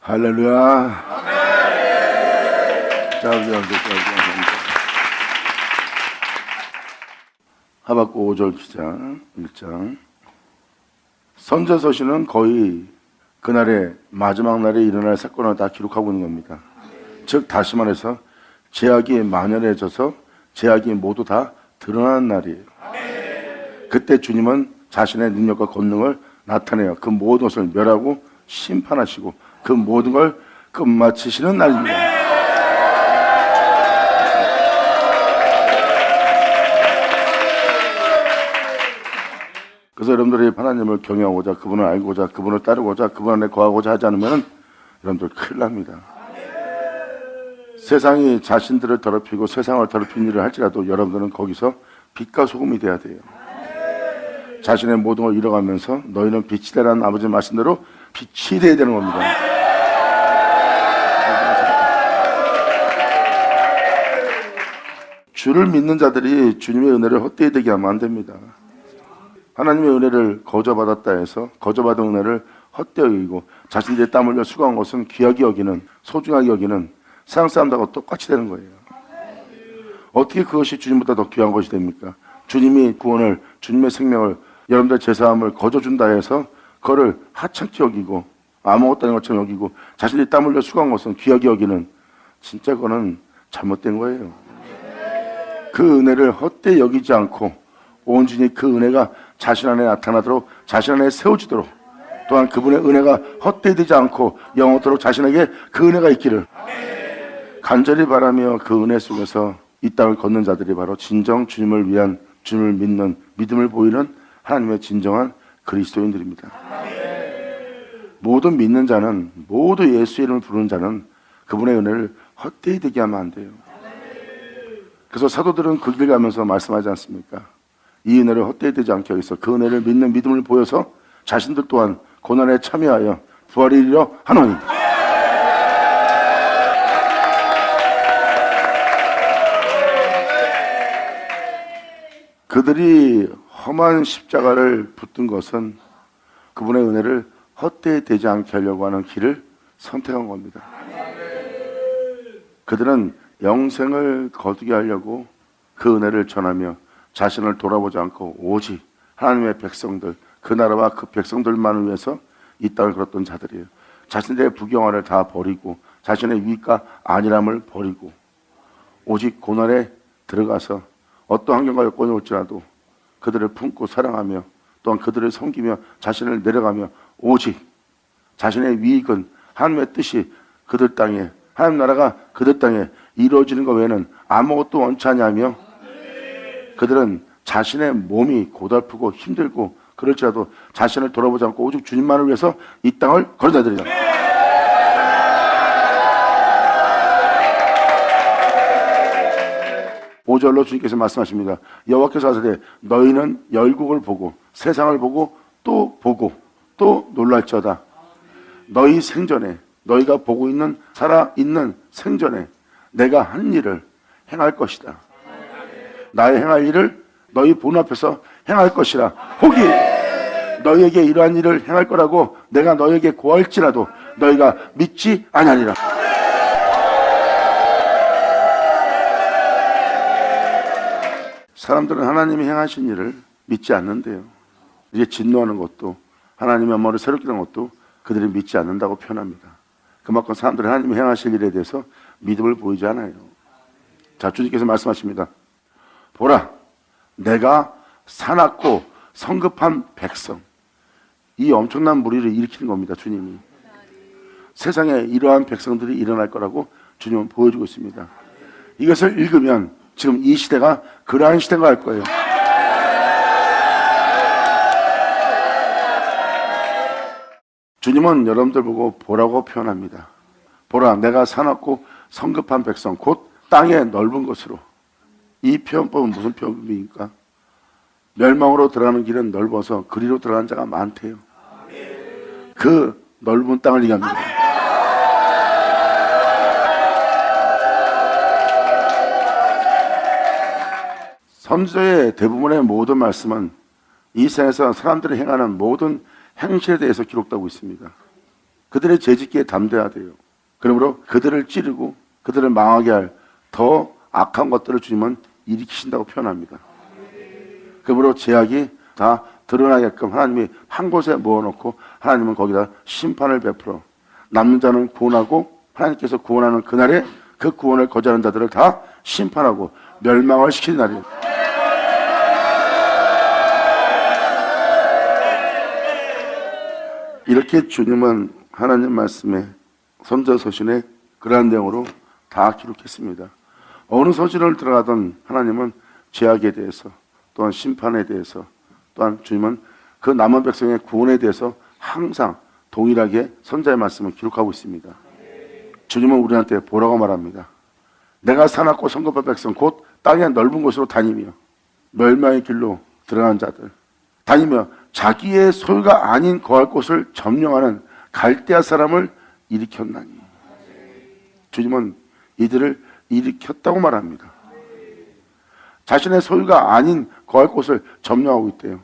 할렐루야. 자, 우리 하박국 5절 기자 1장. 선지서시는 거의 그날의 마지막 날에 일어날 사건을 다 기록하고 있는 겁니다. 즉 다시 말해서 죄악이 만연해져서 죄악이 모두 다 드러나는 날이에요. 그때 주님은 자신의 능력과 권능을 나타내어 그 모든 것을 멸하고 심판하시고 그 모든 걸 끝마치시는 날입니다. 그래서 여러분들이 하나님을 경외하고자, 그분을 알고자, 그분을 따르고자, 그분 안에 거하고자 하지 않으면 여러분들 큰일 납니다. 세상이 자신들을 더럽히고 세상을 더럽힌 일을 할지라도 여러분들은 거기서 빛과 소금이 돼야 돼요. 자신의 모든 걸 잃어가면서 너희는 빛이 되라는 아버지의 말씀대로 빛이 돼야 되는 겁니다. 주를 믿는 자들이 주님의 은혜를 헛되이 되게 하면 안 됩니다. 하나님의 은혜를 거저받았다 해서 거저받은 은혜를 헛되이 여기고 자신들의 땀 흘려 수고한 것은 귀하게 여기는, 소중하게 여기는 세상 사람들하고 똑같이 되는 거예요. 어떻게 그것이 주님보다 더 귀한 것이 됩니까? 주님이 구원을, 주님의 생명을, 여러분들의 제사함을 거저준다 해서 그거를 하찮게 여기고 아무것도 아닌 것처럼 여기고 자신들이 땀 흘려 수고한 것은 귀하게 여기는, 진짜 그거는 잘못된 거예요. 그 은혜를 헛되이 여기지 않고 온전히 그 은혜가 자신 안에 나타나도록, 자신 안에 세워지도록, 또한 그분의 은혜가 헛되이 되지 않고 영원토록 자신에게 그 은혜가 있기를 간절히 바라며 그 은혜 속에서 이 땅을 걷는 자들이 바로 진정 주님을 위한, 주님을 믿는, 믿음을 보이는 하나님의 진정한 그리스도인들입니다. 모든 믿는 자는, 모두 예수의 이름을 부르는 자는 그분의 은혜를 헛되이 되게 하면 안 돼요. 그래서 사도들은 그 길 가면서 말씀하지 않습니까? 이 은혜를 헛되이 되지 않게 하기 위해서 그 은혜를 믿는 믿음을 보여서 자신들 또한 고난에 참여하여 부활에 이르려 하노니. 그들이 험한 십자가를 붙든 것은 그분의 은혜를 헛되이 되지 않게 하려고 하는 길을 선택한 겁니다. 그들은 영생을 거두게 하려고 그 은혜를 전하며 자신을 돌아보지 않고 오직 하나님의 백성들, 그 나라와 그 백성들만을 위해서 이 땅을 걸었던 자들이에요. 자신들의 부경화를 다 버리고 자신의 위가 아니람을 버리고 오직 고난에 들어가서 어떤 환경과 여건이 올지라도 그들을 품고 사랑하며 또한 그들을 섬기며 자신을 내려가며 오직 자신의 위익은 하나님의 뜻이 그들 땅에, 하나님 나라가 그들 땅에 이루어지는 것 외에는 아무것도 원치 않냐며 그들은 자신의 몸이 고달프고 힘들고 그럴지라도 자신을 돌아보지 않고 오직 주님만을 위해서 이 땅을 걸은 자들이다. 5절로 주님께서 말씀하십니다. 여호와께서 하시되 너희는 열국을 보고 세상을 보고 또 놀랄지어다. 너희 생전에, 너희가 보고 있는 살아있는 생전에 내가 한 일을 행할 것이다. 나의 행할 일을 너희 본 앞에서 행할 것이라. 혹이 너희에게 이러한 일을 행할 거라고 내가 너희에게 고할지라도 너희가 믿지 아니하리라. 사람들은 하나님이 행하신 일을 믿지 않는데요. 이제 진노하는 것도, 하나님의 엄마를 새롭게 하는 것도 그들이 믿지 않는다고 표현합니다. 그만큼 사람들은 하나님이 행하실 일에 대해서 믿음을 보이지 않아요. 자, 주님께서 말씀하십니다. 보라, 내가 사납고 성급한 백성. 이 엄청난 무리를 일으키는 겁니다. 주님이. 세상에 이러한 백성들이 일어날 거라고 주님은 보여주고 있습니다. 이것을 읽으면 지금 이 시대가 그러한 시대가 할 거예요. 주님은 여러분들 보고 보라고 표현합니다. 보라, 내가 사납고 성급한 백성, 곧 땅의 넓은 것으로. 이 표현법은 무슨 표현입니까? 멸망으로 들어가는 길은 넓어서 그리로 들어가는 자가 많대요. 그 넓은 땅을 얘기합니다. 선지서의 대부분의 모든 말씀은 이 세상에서 사람들이 행하는 모든 행실에 대해서 기록되고 있습니다. 그들의 죄짓기에 담대해야 돼요. 그러므로 그들을 찌르고 그들을 망하게 할 더 악한 것들을 주님은 일으키신다고 표현합니다. 그러므로 죄악이 다 드러나게끔 하나님이 한 곳에 모아놓고 하나님은 거기다 심판을 베풀어 남는 자는 구원하고 하나님께서 구원하는 그날에 그 구원을 거절하는 자들을 다 심판하고 멸망을 시키는 날이에요. 이렇게 주님은 하나님 말씀에 선지자 서신에 그러한 내용으로 다 기록했습니다. 어느 서신을 들어가던 하나님은 죄악에 대해서 또한 심판에 대해서 또한 주님은 그 남은 백성의 구원에 대해서 항상 동일하게 선지자의 말씀을 기록하고 있습니다. 주님은 우리한테 보라고 말합니다. 내가 사납고 성급한 백성 곧 땅의 넓은 곳으로 다니며 멸망의 길로 들어간 자들 다니며 자기의 소유가 아닌 거할 곳을 점령하는 갈대아 사람을 일으켰나니 주님은 이들을 일으켰다고 말합니다. 자신의 소유가 아닌 거할 곳을 점령하고 있대요.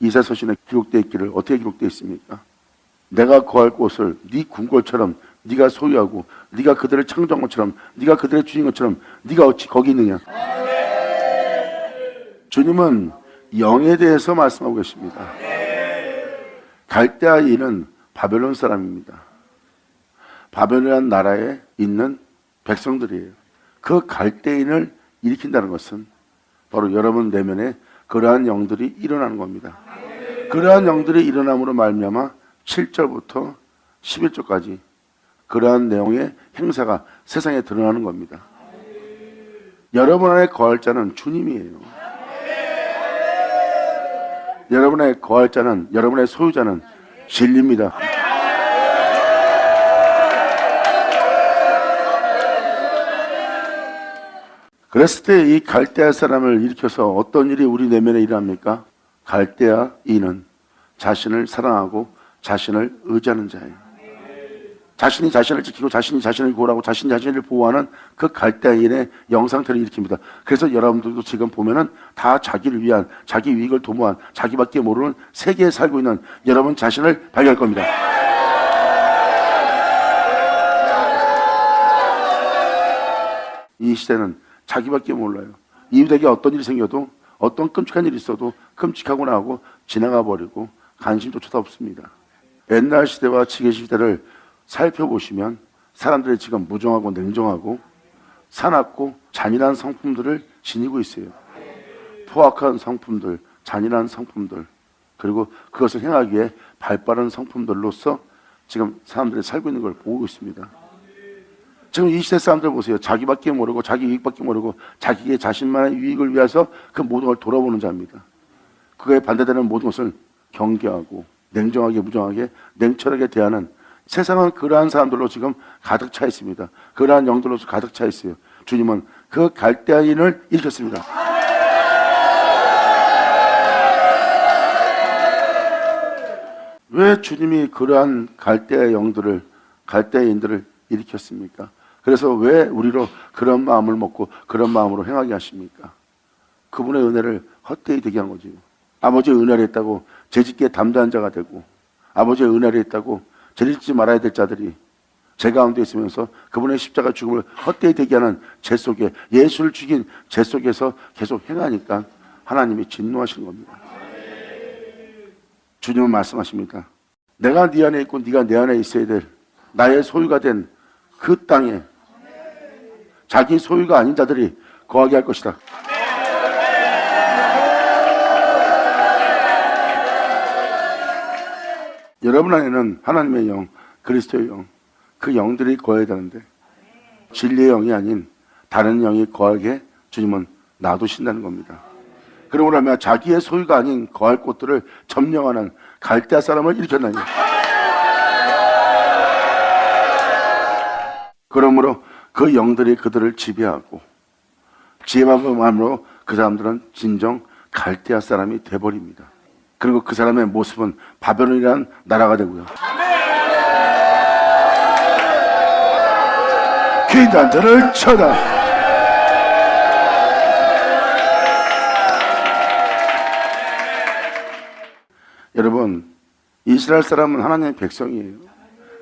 이사서신에 기록되어 있기를 어떻게 기록되어 있습니까? 내가 거할 곳을 네 궁궐처럼 네가 소유하고 네가 그들을 창조한 것처럼 네가 그들의 주인 것처럼 네가 어찌 거기 있느냐. 주님은 영에 대해서 말씀하고 계십니다. 갈대아인은 바벨론 사람입니다. 바벨론이라는 나라에 있는 백성들이에요. 그 갈대인을 일으킨다는 것은 바로 여러분 내면에 그러한 영들이 일어나는 겁니다. 그러한 영들이 일어남으로 말미암아 7절부터 11절까지 그러한 내용의 행사가 세상에 드러나는 겁니다. 여러분 안에 거할 자는 주님이에요. 여러분의 거할 자는, 여러분의 소유자는 진리입니다. 그랬을 때 이 갈대아 사람을 일으켜서 어떤 일이 우리 내면에 일어납니까? 갈대아인은 자신을 사랑하고 자신을 의지하는 자예요. 자신이 자신을 지키고 자신이 자신을 구원하고 자신이 자신을 보호하는 그 갈대아인의 영상태를 일으킵니다. 그래서 여러분들도 지금 보면은 다 자기를 위한, 자기 이익을 도모한, 자기밖에 모르는 세계에 살고 있는 여러분 자신을 발견할 겁니다. 이 시대는 자기밖에 몰라요. 이웃에게 어떤 일이 생겨도 어떤 끔찍한 일이 있어도 끔찍하구나 하고 지나가 버리고 관심조차도 없습니다. 옛날 시대와 지금 시대를 살펴보시면 사람들이 지금 무정하고 냉정하고 사납고 잔인한 성품들을 지니고 있어요. 포악한 성품들, 잔인한 성품들, 그리고 그것을 행하기에 발빠른 성품들로서 지금 사람들이 살고 있는 걸 보고 있습니다. 지금 이 시대 사람들 보세요. 자기밖에 모르고 자기 이익밖에 모르고 자기의 자신만의 유익을 위해서 그 모든 걸 돌아보는 자입니다. 그거에 반대되는 모든 것을 경계하고 냉정하게 무정하게 냉철하게 대하는 세상은 그러한 사람들로 지금 가득 차 있습니다. 그러한 영들로 가득 차 있어요. 주님은 그 갈대아인을 일으켰습니다. 왜 주님이 그러한 갈대아 영들을, 갈대아인들을 일으켰습니까? 그래서 왜 우리로 그런 마음을 먹고 그런 마음으로 행하게 하십니까? 그분의 은혜를 헛되이 되게 한 거죠. 아버지의 은혜를 했다고 죄짓기에 담대한 자가 되고 아버지의 은혜를 했다고 죄짓지 말아야 될 자들이 죄 가운데 있으면서 그분의 십자가 죽음을 헛되이 되게 하는 죄 속에, 예수를 죽인 죄 속에서 계속 행하니까 하나님이 진노하신 겁니다. 주님은 말씀하십니다. 내가 네 안에 있고 네가 내 안에 있어야 될 나의 소유가 된 그 땅에 자기 소유가 아닌 자들이 거하게 할 것이다. 여러분 안에는 하나님의 영, 그리스도의 영, 그 영들이 거해야 되는데 진리의 영이 아닌 다른 영이 거하게 주님은 놔두신다는 겁니다. 그러므로 하면 자기의 소유가 아닌 거할 곳들을 점령하는 갈대아 사람을 일으켰나니 그러므로 그 영들이 그들을 지배하고 지배함으로 그 사람들은 진정 갈대아 사람이 돼버립니다. 그리고 그 사람의 모습은 바벨론이라는 나라가 되고요. 귀단들을 쳐다. 여러분, 이스라엘 사람은 하나님의 백성이에요.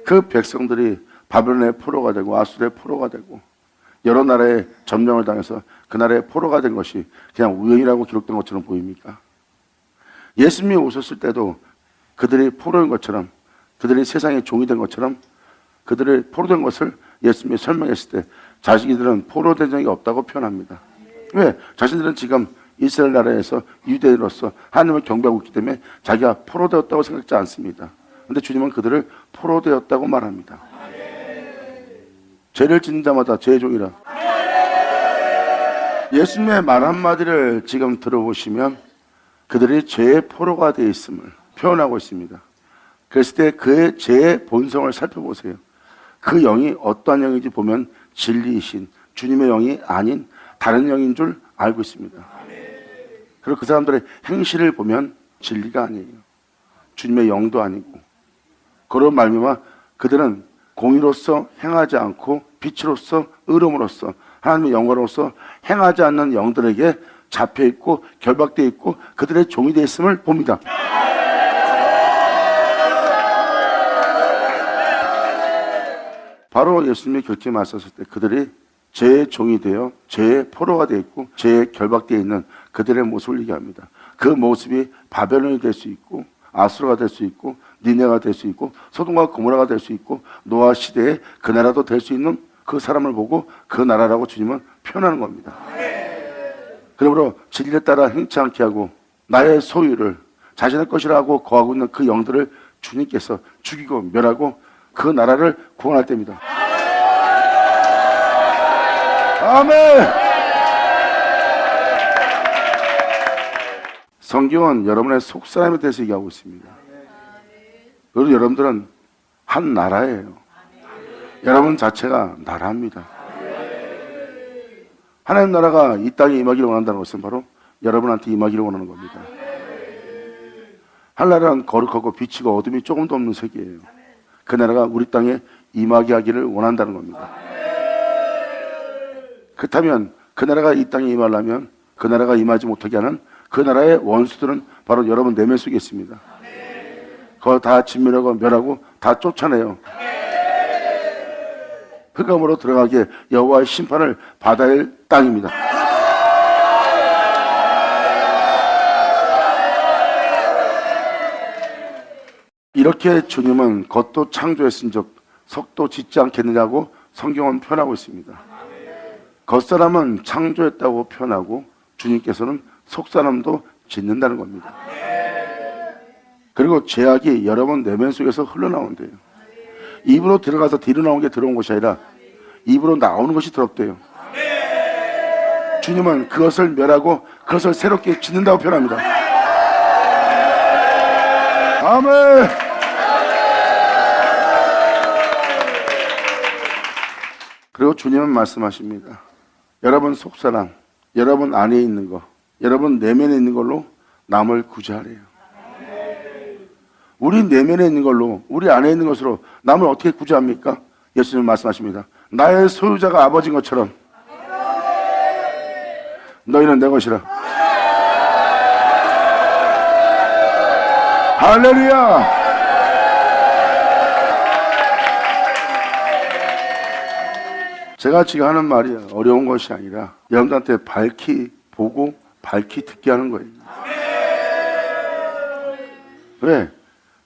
그 백성들이 바벨론의 포로가 되고 아수르의 포로가 되고 여러 나라의 점령을 당해서 그 나라의 포로가 된 것이 그냥 우연이라고 기록된 것처럼 보입니까? 예수님이 오셨을 때도 그들이 포로인 것처럼, 그들이 세상의 종이 된 것처럼, 그들이 포로된 것을 예수님이 설명했을 때 자신들은 포로된 적이 없다고 표현합니다. 왜? 자신들은 지금 이스라엘 나라에서 유대인으로서 하나님을 경배하고 있기 때문에 자기가 포로되었다고 생각하지 않습니다. 그런데 주님은 그들을 포로되었다고 말합니다. 죄를 짓는 자마다 죄의 종이라. 예수님의 말 한마디를 지금 들어보시면 그들이 죄의 포로가 되어 있음을 표현하고 있습니다. 그랬을 때 그의 죄의 본성을 살펴보세요. 그 영이 어떠한 영인지 보면 진리이신 주님의 영이 아닌 다른 영인 줄 알고 있습니다. 그리고 그 사람들의 행실을 보면 진리가 아니에요. 주님의 영도 아니고. 그런 말미암아 그들은 공의로서 행하지 않고 빛으로서 의로움으로써 하나님의 영광으로서 행하지 않는 영들에게 잡혀있고 결박되어 있고 그들의 종이 되어 있음을 봅니다. 바로 예수님이 그렇게 말씀하셨을 때 그들이 죄의 종이 되어 죄의 포로가 되어 있고 죄의 결박되어 있는 그들의 모습을 얘기합니다. 그 모습이 바벨론이 될 수 있고 아수르가 될 수 있고 니네가 될 수 있고 소돔과 고모라가 될 수 있고 노아 시대에 그 나라도 될 수 있는 그 사람을 보고 그 나라라고 주님은 표현하는 겁니다. 그러므로 진리에 따라 행치 않게 하고 나의 소유를 자신의 것이라고 거하고 있는 그 영들을 주님께서 죽이고 멸하고 그 나라를 구원할 때입니다. 아멘. 성경은 여러분의 속사람에 대해서 얘기하고 있습니다. 그리고 여러분들은 한 나라예요. 여러분 자체가 나라입니다. 하나님 나라가 이 땅에 임하기를 원한다는 것은 바로 여러분한테 임하기를 원하는 겁니다. 하나님은 거룩하고 빛이고 어둠이 조금도 없는 세계예요. 그 나라가 우리 땅에 임하게 하기를 원한다는 겁니다. 그렇다면 그 나라가 이 땅에 임하려면 그 나라가 임하지 못하게 하는 그 나라의 원수들은 바로 여러분 내면 속에 있습니다. 그걸 다 진멸하고 멸하고 다 쫓아내요. 흑암으로 들어가게 여호와의 심판을 받아야 할 땅입니다. 이렇게 주님은 겉도 창조했은즉 속도 짓지 않겠느냐고 성경은 표현하고 있습니다. 겉사람은 창조했다고 표현하고 주님께서는 속사람도 짓는다는 겁니다. 그리고 죄악이 여러분 내면 속에서 흘러나온대요. 입으로 들어가서 뒤로 나온 게 들어온 것이 아니라 입으로 나오는 것이 더럽대요. 주님은 그것을 멸하고 그것을 새롭게 짓는다고 표현합니다. 아멘. 그리고 주님은 말씀하십니다. 여러분 속사람, 여러분 안에 있는 거, 여러분 내면에 있는 걸로 남을 구제하래요. 우리 내면에 있는 걸로, 우리 안에 있는 것으로 남을 어떻게 구제합니까? 예수님 말씀하십니다. 나의 소유자가 아버지인 것처럼 너희는 내 것이라. 할렐루야. 제가 지금 하는 말이 어려운 것이 아니라 여러분들한테 밝히 보고 밝히 듣게 하는 거예요. 왜?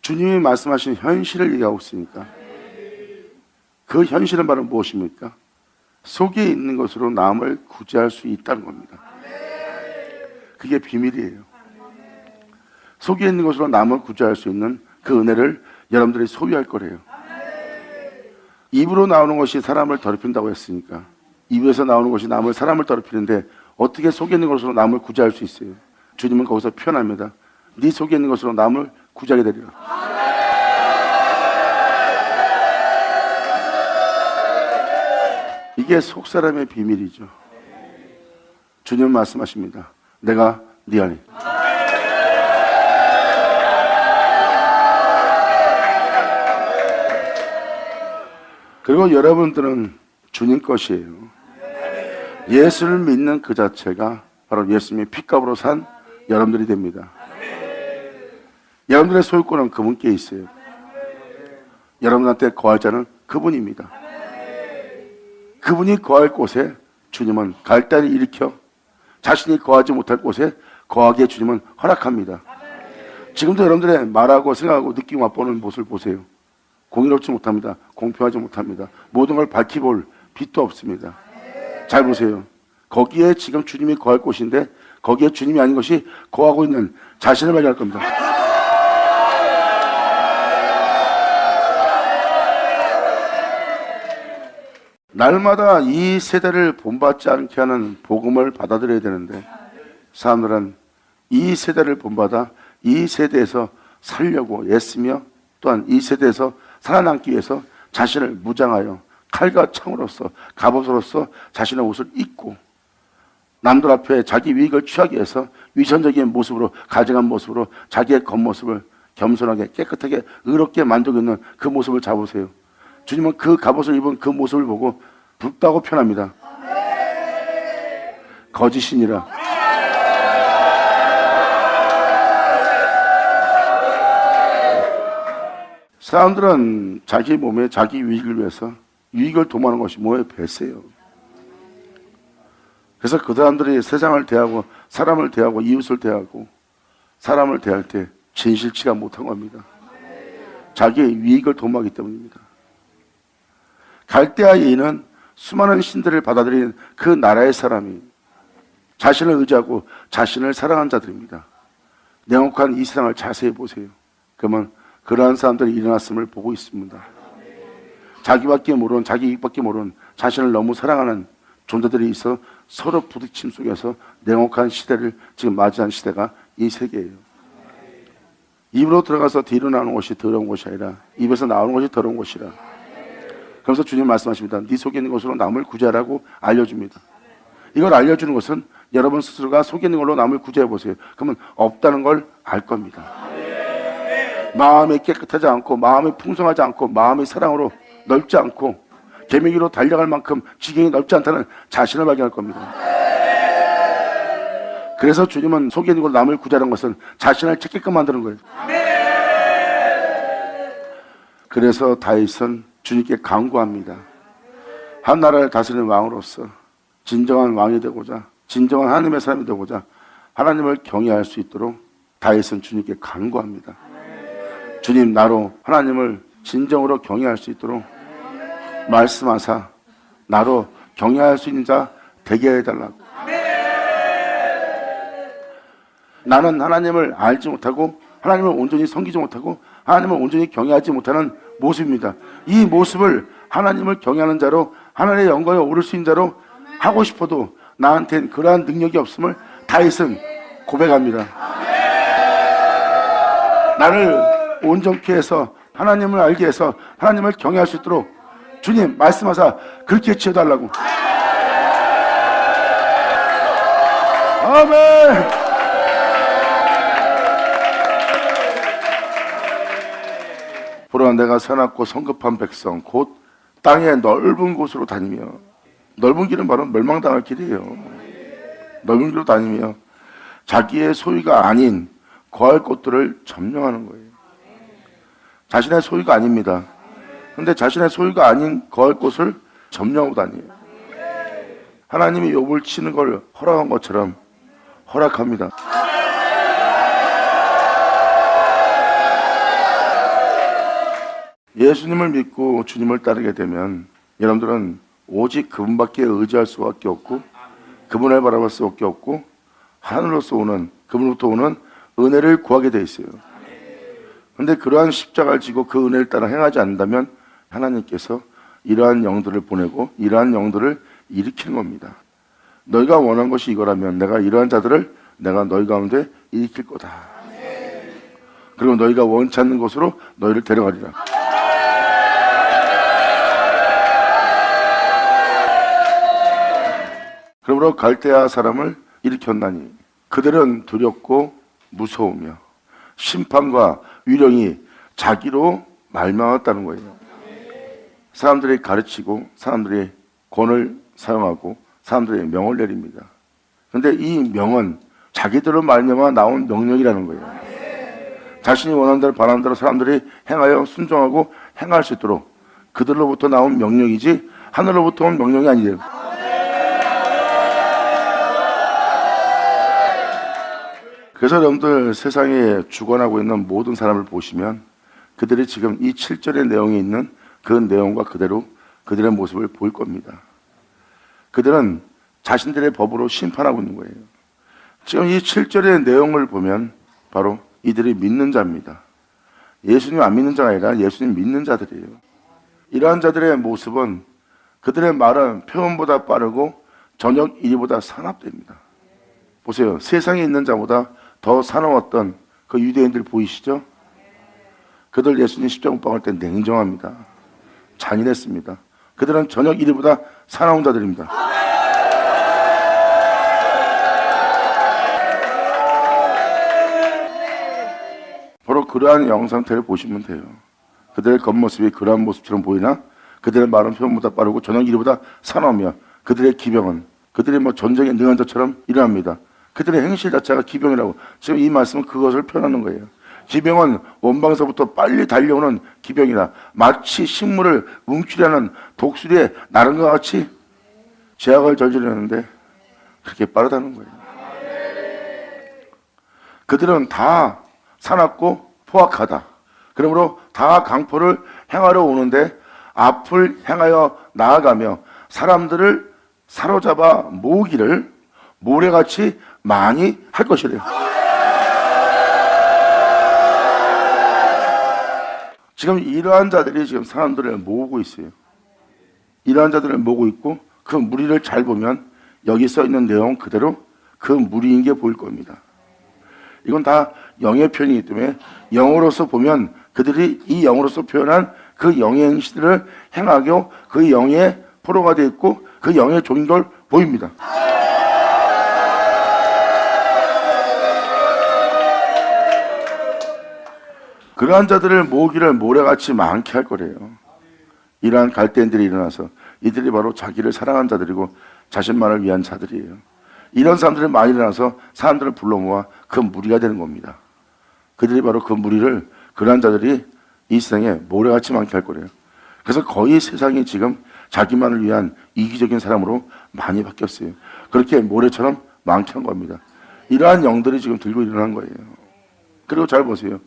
주님이 말씀하신 현실을 얘기하고 있으니까. 그 현실은 바로 무엇입니까? 속에 있는 것으로 남을 구제할 수 있다는 겁니다. 그게 비밀이에요. 속에 있는 것으로 남을 구제할 수 있는 그 은혜를 여러분들이 소유할 거래요. 입으로 나오는 것이 사람을 더럽힌다고 했으니까 입에서 나오는 것이 사람을 더럽히는데 어떻게 속에 있는 것으로 남을 구제할 수 있어요? 주님은 거기서 표현합니다. 네 속에 있는 것으로 남을 구제하게 되리라. 이게 속사람의 비밀이죠. 주님은 말씀하십니다. 내가 네 안에. 그리고 여러분들은 주님 것이에요. 예수를 믿는 그 자체가 바로 예수님의 핏값으로 산 여러분들이 됩니다. 여러분들의 소유권은 그분께 있어요. 여러분한테 거할 자는 그분입니다. 그분이 거할 곳에 주님은 갈대를 일으켜 자신이 거하지 못할 곳에 거하게 주님은 허락합니다. 지금도 여러분들의 말하고 생각하고 느끼고 맛보는 모습을 보세요. 공의롭지 못합니다. 공평하지 못합니다. 모든 걸 밝히볼 빛도 없습니다. 잘 보세요. 거기에 지금 주님이 거할 곳인데 거기에 주님이 아닌 것이 거하고 있는 자신을 발견할 겁니다. 날마다 이 세대를 본받지 않게 하는 복음을 받아들여야 되는데 사람들은 이 세대를 본받아 이 세대에서 살려고 애쓰며 또한 이 세대에서 살아남기 위해서 자신을 무장하여 칼과 창으로서 갑옷으로서 자신의 옷을 입고 남들 앞에 자기 위익을 취하기 위해서 위선적인 모습으로 가증한 모습으로 자기의 겉모습을 겸손하게 깨끗하게 의롭게 만들고 있는 그 모습을 잡으세요. 주님은 그 갑옷을 입은 그 모습을 보고 붉다고 표현합니다. 거짓이니라. 사람들은 자기 몸에 자기 유익을 위해서 유익을 도모하는 것이 뭐예요? 배세요. 그래서 그 사람들이 세상을 대하고 사람을 대하고 이웃을 대하고 사람을 대할 때 진실치가 못한 겁니다. 자기의 유익을 도모하기 때문입니다. 갈대아 여인은 수많은 신들을 받아들인 그 나라의 사람이 자신을 의지하고 자신을 사랑한 자들입니다. 냉혹한 이 세상을 자세히 보세요. 그러면 그러한 사람들이 일어났음을 보고 있습니다. 자기밖에 모르는 자기 이익밖에 모르는 자신을 너무 사랑하는 존재들이 있어 서로 부딪힘 속에서 냉혹한 시대를 지금 맞이한 시대가 이 세계예요. 입으로 들어가서 뒤로 나오는 것이 더러운 것이 아니라 입에서 나오는 것이 더러운 것이라. 그래서 주님 말씀하십니다. 네 속에 있는 것으로 남을 구제하라고 알려줍니다. 이걸 알려주는 것은 여러분 스스로가 속에 있는 걸로 남을 구제해 보세요. 그러면 없다는 걸 알 겁니다. 마음이 깨끗하지 않고 마음이 풍성하지 않고 마음이 사랑으로 넓지 않고 개미기로 달려갈 만큼 지경이 넓지 않다는 자신을 발견할 겁니다. 그래서 주님은 속에 있는 걸로 남을 구제하는 것은 자신을 찾게끔 만드는 거예요. 그래서 다윗은 주님께 간구합니다. 한 나라를 다스리는 왕으로서 진정한 왕이 되고자 진정한 하나님의 사람이 되고자 하나님을 경외할 수 있도록 다윗은 주님께 간구합니다. 주님, 나로 하나님을 진정으로 경외할 수 있도록 말씀하사 나로 경외할 수 있는 자 되게 해달라고. 나는 하나님을 알지 못하고 하나님을 온전히 섬기지 못하고 하나님을 온전히 경외하지 못하는 모습입니다. 이 모습을 하나님을 경외하는 자로 하나님의 영광에 오를 수 있는 자로 하고 싶어도 나한테는 그러한 능력이 없음을 다윗은 고백합니다. 나를 온전케 해서 하나님을 알게 해서 하나님을 경외할 수 있도록 주님 말씀하사 그렇게 지어달라고. 아멘. 보라, 내가 선악고 성급한 백성 곧 땅의 넓은 곳으로 다니며, 넓은 길은 바로 멸망당할 길이에요. 넓은 길로 다니며 자기의 소유가 아닌 거할 곳들을 점령하는 거예요. 자신의 소유가 아닙니다. 그런데 자신의 소유가 아닌 거할 곳을 점령하고 다녀요. 하나님이 욥을 치는 걸 허락한 것처럼 허락합니다. 예수님을 믿고 주님을 따르게 되면 여러분들은 오직 그분밖에 의지할 수밖에 없고 그분을 바라볼 수밖에 없고 하늘로서 오는 그분으로부터 오는 은혜를 구하게 돼 있어요. 그런데 그러한 십자가를 지고 그 은혜를 따라 행하지 않는다면 하나님께서 이러한 영들을 보내고 이러한 영들을 일으키는 겁니다. 너희가 원한 것이 이거라면 내가 이러한 자들을 내가 너희 가운데 일으킬 거다. 그리고 너희가 원치 않는 곳으로 너희를 데려가리라. 그러므로 갈대아 사람을 일으켰나니 그들은 두렵고 무서우며 심판과 위령이 자기로 말미암았다는 거예요. 사람들이 가르치고 사람들이 권을 사용하고 사람들이 명을 내립니다. 그런데 이 명은 자기들로 말미암아 나온 명령이라는 거예요. 자신이 원하는 대로 바라는 대로 사람들이 행하여 순종하고 행할 수 있도록 그들로부터 나온 명령이지 하늘로부터 온 명령이 아니에요. 그래서 여러분들 세상에 주관하고 있는 모든 사람을 보시면 그들이 지금 이 7절의 내용에 있는 그 내용과 그대로 그들의 모습을 볼 겁니다. 그들은 자신들의 법으로 심판하고 있는 거예요. 지금 이 7절의 내용을 보면 바로 이들이 믿는 자입니다. 예수님 안 믿는 자가 아니라 예수님 믿는 자들이에요. 이러한 자들의 모습은 그들의 말은 표현보다 빠르고 저녁 이리보다 사납됩니다. 보세요. 세상에 있는 자보다 더 사나웠던 그 유대인들 보이시죠? 그들 예수님 십자가 못 박을 때 냉정합니다. 잔인했습니다. 그들은 저녁 이리보다 사나운 자들입니다. 바로 그러한 영상태를 보시면 돼요. 그들의 겉모습이 그러한 모습처럼 보이나 그들의 말은 표현보다 빠르고 저녁 이리보다 사나우며 그들의 기병은 그들이 전쟁에 능한 자처럼 일어납니다. 그들의 행실 자체가 기병이라고. 지금 이 말씀은 그것을 표현하는 거예요. 기병은 원방에서부터 빨리 달려오는 기병이라 마치 식물을 뭉치려는 독수리의 나른과 같이 제약을 저지르는데 그렇게 빠르다는 거예요. 그들은 다 사납고 포악하다. 그러므로 다 강포를 행하러 오는데 앞을 향하여 나아가며 사람들을 사로잡아 모으기를 모래같이 많이 할 것이래요. 지금 이러한 자들이 지금 사람들을 모으고 있어요. 이러한 자들을 모으고 있고 그 무리를 잘 보면 여기 써 있는 내용 그대로 그 무리인 게 보일 겁니다. 이건 다 영의 표현이기 때문에 영으로서 보면 그들이 이 영으로서 표현한 그 영의 행실을 행하고 그 영의 포로가 되어 있고 그 영의 종인 걸 보입니다. 그러한 자들을 모으기를 모래같이 많게 할 거래요. 이러한 갈대인들이 일어나서 이들이 바로 자기를 사랑한 자들이고 자신만을 위한 자들이에요. 이런 사람들이 많이 일어나서 사람들을 불러 모아 그 무리가 되는 겁니다. 그들이 바로 그 무리를 그러한 자들이 이 세상에 모래같이 많게 할 거래요. 그래서 거의 세상이 지금 자기만을 위한 이기적인 사람으로 많이 바뀌었어요. 그렇게 모래처럼 많게 한 겁니다. 이러한 영들이 지금 들고 일어난 거예요. 그리고 잘 보세요.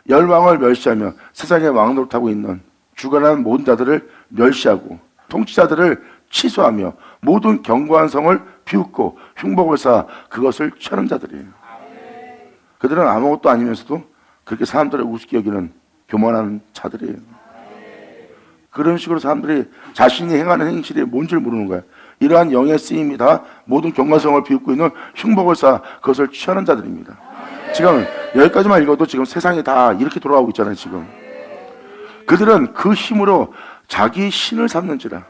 열왕을 멸시하며 세상의 왕노릇하고 있는 주관하는 모든 자들을 멸시하고 통치자들을 취소하며 모든 견고한 성을 비웃고 흉복을 쌓아 그것을 취하는 자들이에요. 그들은 아무것도 아니면서도 그렇게 사람들을 우습게 여기는 교만한 자들이에요. 그런 식으로 사람들이 자신이 행하는 행실이 뭔지를 모르는 거예요. 이러한 영의 쓰임이 다 모든 견고성을 비웃고 있는 흉복을 쌓아 그것을 취하는 자들입니다. 지금 여기까지만 읽어도 지금 세상이 다 이렇게 돌아가고 있잖아요. 지금 그들은 그 힘으로 자기 신을 삼는지라.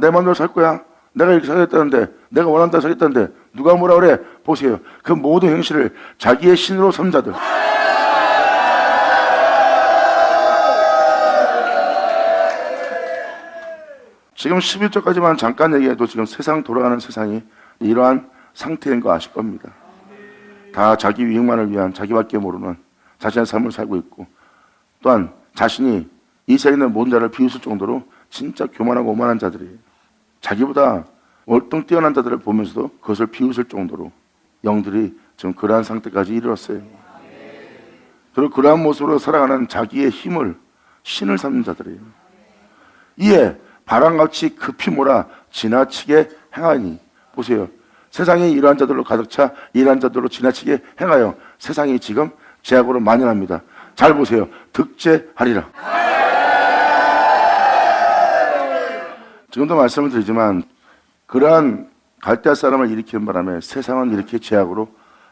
내 마음대로 살 거야. 내가 이렇게 살겠다는데, 내가 원하는 대로 살겠다는데 누가 뭐라 그래? 보세요. 그 모든 행실을 자기의 신으로 삼는 자들. 지금 11절까지만 잠깐 얘기해도 지금 세상 돌아가는 세상이 이러한 상태인 거 아실 겁니다. 다 자기 유익만을 위한 자기밖에 모르는 자신의 삶을 살고 있고 또한 자신이 이 세상에 있는 모든 자를 비웃을 정도로 진짜 교만하고 오만한 자들이에요. 자기보다 월등 뛰어난 자들을 보면서도 그것을 비웃을 정도로 영들이 지금 그러한 상태까지 이르렀어요. 그리고 그러한 모습으로 살아가는 자기의 힘을 신을 삼는 자들이에요. 이에 바람같이 급히 몰아 지나치게 행하니 보세요. 세상에 이러한 자들로 가득 차 이러한 자들로 지나치게 행하여 세상이 지금 죄악으로 만연합니다. 잘 보세요. 득죄하리라. 지금도 말씀을 드리지만 그러한 갈대아 사람을 일으키는 바람에 세상은 이렇게 죄악으로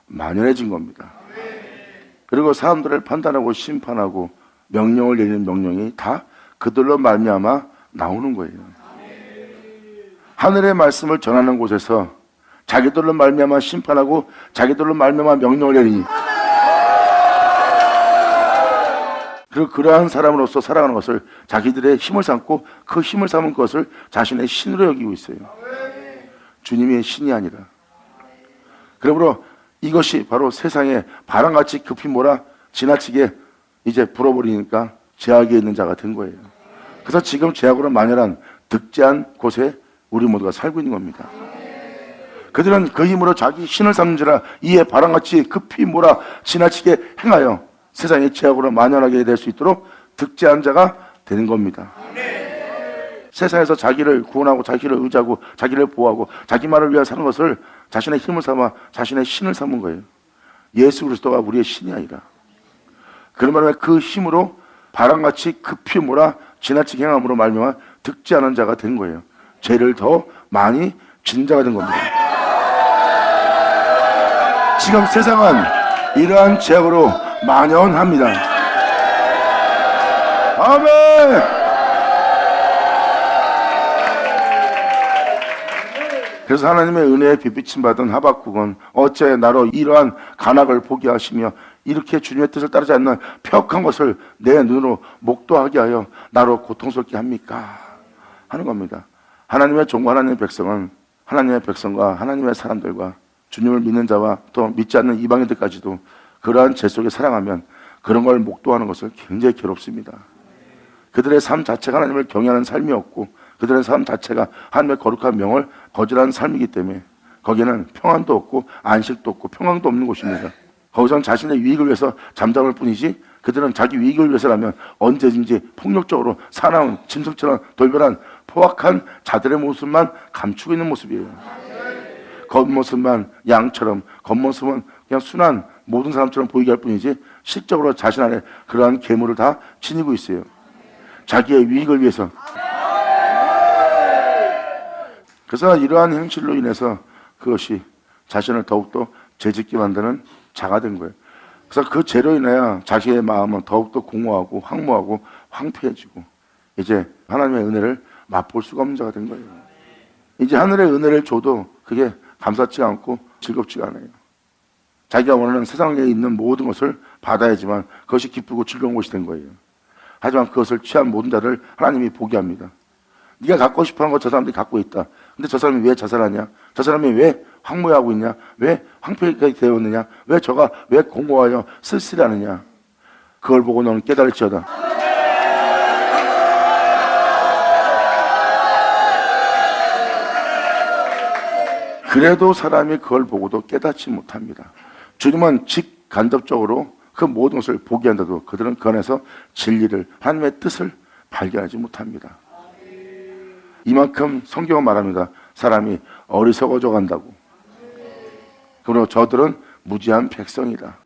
만연해진 겁니다. 그리고 사람들을 판단하고 심판하고 명령을 내리는 명령이 다 그들로 말미암아 나오는 거예요. 하늘의 말씀을 전하는 곳에서 자기들로 말미암아 심판하고 자기들로 말미암아 명령을 내리니 그리고 그러한 사람으로서 살아가는 것을 자기들의 힘을 삼고 그 힘을 삼은 것을 자신의 신으로 여기고 있어요. 주님의 신이 아니라. 그러므로 이것이 바로 세상에 바람같이 급히 몰아 지나치게 이제 불어버리니까 제약에 있는 자가 된 거예요. 그래서 지금 제약으로 만연한 득제한 곳에 우리 모두가 살고 있는 겁니다. 그들은 그 힘으로 자기 신을 삼는지라 이에 바람같이 급히 몰아 지나치게 행하여 세상의 제약으로 만연하게 될 수 있도록 득제한 자가 되는 겁니다. 세상에서 자기를 구원하고 자기를 의지하고 자기를 보호하고 자기만을 위해 사는 것을 자신의 힘을 삼아 자신의 신을 삼은 거예요. 예수 그리스도가 우리의 신이 아니라. 그런 말에 그 힘으로 바람같이 급히 몰아 지나치게 행함으로 말미암아 득제하는 자가 된 거예요. 죄를 더 많이 진 자가 된 겁니다. 지금 세상은 이러한 죄악으로 만연합니다. 아멘. 그래서 하나님의 은혜에 빛비침 받은 하박국은 어째 나로 이러한 간악을 보게 하시며 이렇게 주님의 뜻을 따르지 않는 폐역한 것을 내 눈으로 목도하게 하여 나로 고통스럽게 합니까? 하는 겁니다. 하나님의 종과 하나님의 백성은 하나님의 백성과 하나님의 사람들과 주님을 믿는 자와 또 믿지 않는 이방인들까지도 그러한 죄 속에 살아가면 그런 걸 목도하는 것을 굉장히 괴롭습니다. 그들의 삶 자체가 하나님을 경외하는 삶이었고 그들의 삶 자체가 하나님의 거룩한 명을 거절하는 삶이기 때문에 거기에는 평안도 없고 안식도 없고 평강도 없는 곳입니다. 거기서는 자신의 유익을 위해서 잠잠할 뿐이지 그들은 자기 유익을 위해서라면 언제든지 폭력적으로 사나운 짐승처럼 돌변한 포악한 자들의 모습만 감추고 있는 모습이에요. 겉모습만 양처럼 겉모습은 그냥 순한 모든 사람처럼 보이게 할 뿐이지 실적으로 자신 안에 그러한 괴물을 다 지니고 있어요. 자기의 유익을 위해서. 그래서 이러한 행실로 인해서 그것이 자신을 더욱더 죄짓게 만드는 자가 된 거예요. 그래서 그 죄로 인하여 자기의 마음은 더욱더 공허하고 황무하고 황폐해지고 이제 하나님의 은혜를 맛볼 수가 없는 자가 된 거예요. 이제 하늘의 은혜를 줘도 그게 감사치가 않고 즐겁지가 않아요. 자기가 원하는 세상에 있는 모든 것을 받아야지만 그것이 기쁘고 즐거운 것이 된 거예요. 하지만 그것을 취한 모든 자를 하나님이 보게 합니다. 네가 갖고 싶어하는 거 저 사람들이 갖고 있다. 근데 저 사람이 왜 자살하냐? 저 사람이 왜 황무해하고 있냐? 왜 황폐하게 되었느냐? 왜 저가 왜 공고하여 쓸쓸하느냐? 그걸 보고 너는 깨달을지어다. 그래도 사람이 그걸 보고도 깨닫지 못합니다. 주님은 직간접적으로 그 모든 것을 보게 한다도 그들은 그 안에서 진리를 하나님의 뜻을 발견하지 못합니다. 이만큼 성경은 말합니다. 사람이 어리석어져 간다고. 그리고 저들은 무지한 백성이다.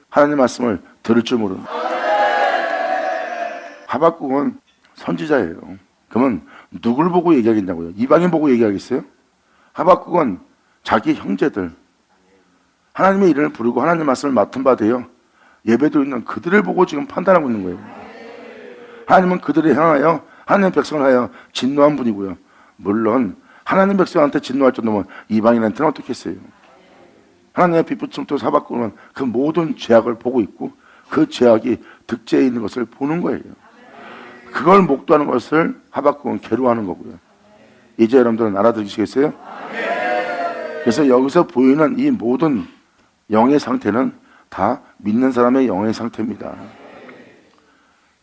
하나님 말씀을 들을 줄 모르는. 하박국은 선지자예요. 그러면 누굴 보고 얘기하겠냐고요? 이방인 보고 얘기하겠어요? 하박국은 자기 형제들, 하나님의 이름을 부르고 하나님 말씀을 맡은 바 되어 예배도 있는 그들을 보고 지금 판단하고 있는 거예요. 하나님은 그들을 향하여 하나님 백성을 하여 진노한 분이고요. 물론 하나님 백성한테 진노할 정도면 이방인한테는 어떻겠어요? 하나님의 빛부침토 하박국은 그 모든 죄악을 보고 있고 그 죄악이 득제에 있는 것을 보는 거예요. 그걸 목도하는 것을 하박국은 괴로워하는 거고요. 이제 여러분들은 알아들으시겠어요? 그래서 여기서 보이는 이 모든 영의 상태는 다 믿는 사람의 영의 상태입니다.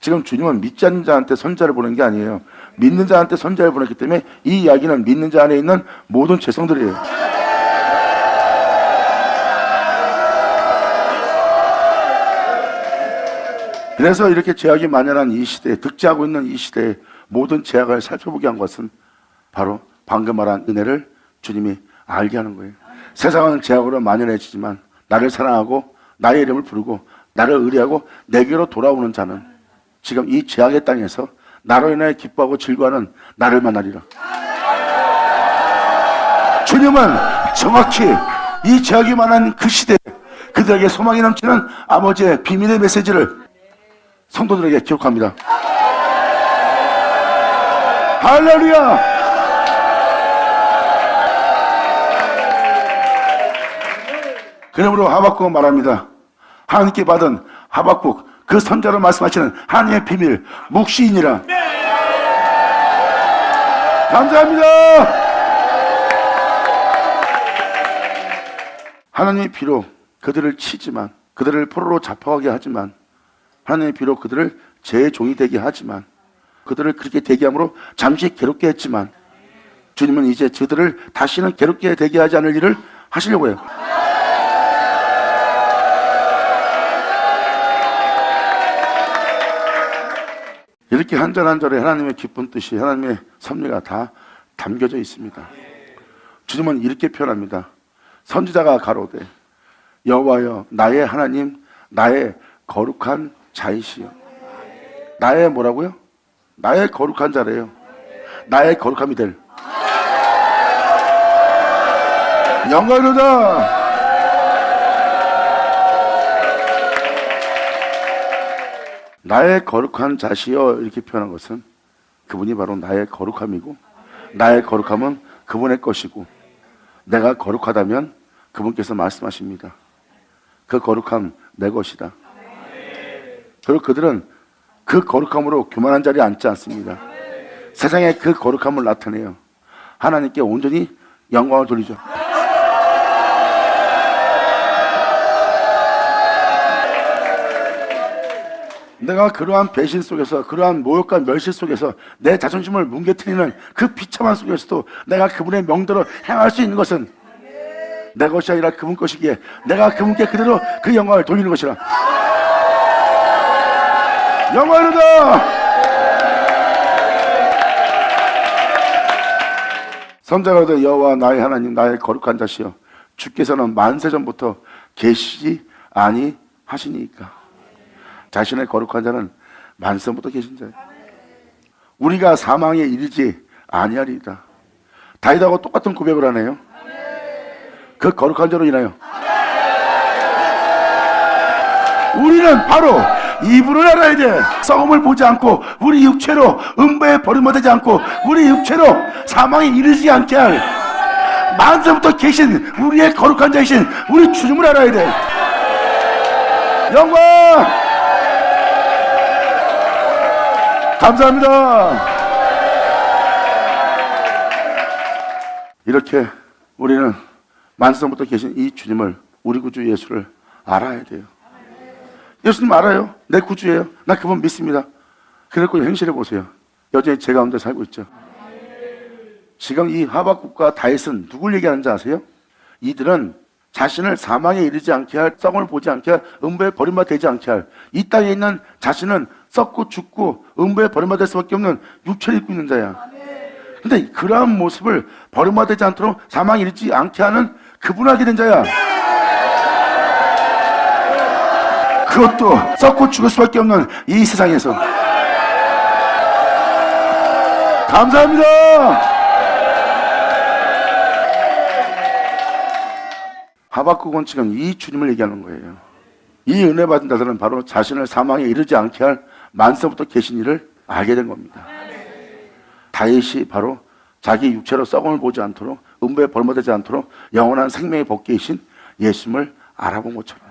지금 주님은 믿지 않는 자한테 선자를 보낸 게 아니에요. 믿는 자한테 선자를 보냈기 때문에 이 이야기는 믿는 자 안에 있는 모든 죄성들이에요. 그래서 이렇게 죄악이 만연한 이 시대에, 득제하고 있는 이 시대에 모든 죄악을 살펴보게 한 것은 바로 방금 말한 은혜를 주님이 알게 하는 거예요. 세상은 죄악으로 만연해지지만 나를 사랑하고 나의 이름을 부르고 나를 의뢰하고 내게로 돌아오는 자는 지금 이 죄악의 땅에서 나로 인하여 기뻐하고 즐거워하는 나를 만나리라. 주님은 정확히 이 죄악이 많은 그 시대에 그들에게 소망이 넘치는 아버지의 비밀의 메시지를 성도들에게 기록합니다. 할렐루야! 그러므로 하박국은 말합니다. 하나님께 받은 하박국, 그 선자로 말씀하시는 하나님의 비밀, 묵시이니라. 감사합니다. 하나님이 비록 그들을 치지만, 그들을 포로로 잡혀가게 하지만, 하나님이 비록 그들을 제 종이 되게 하지만, 그들을 그렇게 되게 함으로 잠시 괴롭게 했지만, 주님은 이제 저들을 다시는 괴롭게 되게 하지 않을 일을 하시려고 해요. 이렇게 한 절 한 절에 하나님의 기쁜 뜻이, 하나님의 섭리가 다 담겨져 있습니다. 주님은 이렇게 표현합니다. 선지자가 가로되 여호와여 나의 하나님 나의 거룩한 자이시여. 나의 뭐라고요? 나의 거룩한 자래요. 나의 거룩함이 될 영광이로다. 나의 거룩한 자시여 이렇게 표현한 것은 그분이 바로 나의 거룩함이고, 나의 거룩함은 그분의 것이고, 내가 거룩하다면 그분께서 말씀하십니다. 그 거룩함 내 것이다. 그리고 그들은 그 거룩함으로 교만한 자리에 앉지 않습니다. 세상에 그 거룩함을 나타내요. 하나님께 온전히 영광을 돌리죠. 내가 그러한 배신 속에서, 그러한 모욕과 멸시 속에서 내 자존심을 뭉개뜨리는 그 비참한 속에서도 내가 그분의 명대로 행할 수 있는 것은 내 것이 아니라 그분 것이기에 내가 그분께 그대로 그 영광을 돌리는 것이라. 영광이로다. 선자가 여호와 나의 하나님 나의 거룩한 자시여 주께서는 만세전부터 계시지 아니하시니까. 자신의 거룩한 자는 만세부터 계신 자예요. 우리가 사망에 이르지 아니하리이다. 다윗하고 똑같은 고백을 하네요. 그 거룩한 자로 인하여 우리는 바로 이분을 알아야 돼. 썩음을 보지 않고 우리 육체로 음부에 버림받지 않고 우리 육체로 사망에 이르지 않게 할 만세부터 계신 우리의 거룩한 자이신 우리 주님을 알아야 돼. 영광! 감사합니다. 이렇게 우리는 만세부터 계신 이 주님을, 우리 구주 예수를 알아야 돼요. 예수님 알아요. 내 구주예요. 나 그분 믿습니다. 그랬고 행실해 보세요. 여전히 제 가운데 살고 있죠. 지금 이 하박국과 다윗은 누굴 얘기하는지 아세요? 이들은 자신을 사망에 이르지 않게 할, 썩음을 보지 않게 할, 음부에 버림받지 않게 할, 이 땅에 있는 자신은 썩고 죽고 음부에 버림받을 수밖에 없는 육체를 입고 있는 자야. 근데 그러한 모습을 버림받지 않도록 사망에 이르지 않게 하는 그분을 알게 된 자야. 그것도 썩고 죽을 수밖에 없는 이 세상에서. 감사합니다. 하박국은 지금 이 주님을 얘기하는 거예요. 이 은혜 받은 자들은 바로 자신을 사망에 이르지 않게 할 만세부터 계신 이를 알게 된 겁니다. 다윗이 바로 자기 육체로 썩음을 보지 않도록, 음부에 버림받지 않도록 영원한 생명의 복귀이신 예수님을 알아본 것처럼.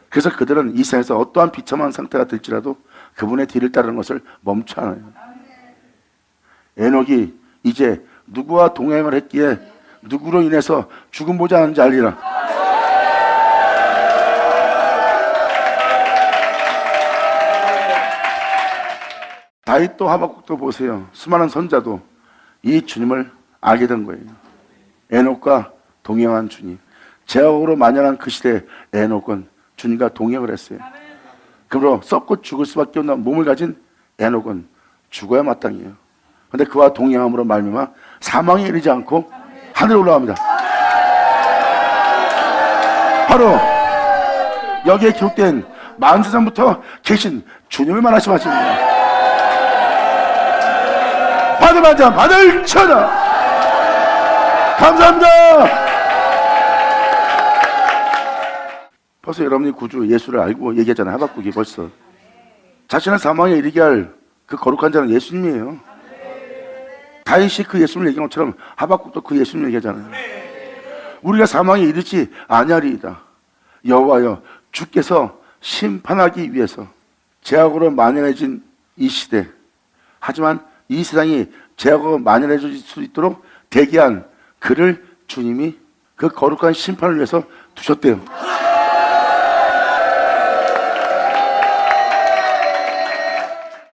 그래서 그들은 이 세상에서 어떠한 비참한 상태가 될지라도 그분의 뒤를 따르는 것을 멈춰 않아요. 에녹이 이제 누구와 동행을 했기에 누구로 인해서 죽음 보지 않은지 알리라. 다윗도 하박국도 보세요. 수많은 선자도 이 주님을 알게 된 거예요. 에녹과 동행한 주님. 제약으로 만연한 그 시대에 에녹은 주님과 동행을 했어요. 그러므로 썩고 죽을 수밖에 없는 몸을 가진 에녹은 죽어야 마땅해요. 그런데 그와 동행함으로 말미암아 사망에 이르지 않고 하늘에 올라갑니다. 바로 여기에 기록된 만세전부터 계신 주님을 말씀하십니다. 받을 자 받을 처다. 감사합니다. 벌써 여러분이 구주 예수를 알고 얘기했잖아요. 하박국이 벌써 자신을 사망에 이르게 할 그 거룩한 자는 예수님이에요. 다윗이 그 예수님을 얘기한 것처럼 하박국도 그 예수님을 얘기하잖아요. 우리가 사망에 이르지 아니하리이다. 여호와여 주께서 심판하기 위해서 죄악으로 만연해진 이 시대, 하지만 이 세상이 죄악으로 만연해질 수 있도록 대기한 그를 주님이 그 거룩한 심판을 위해서 두셨대요.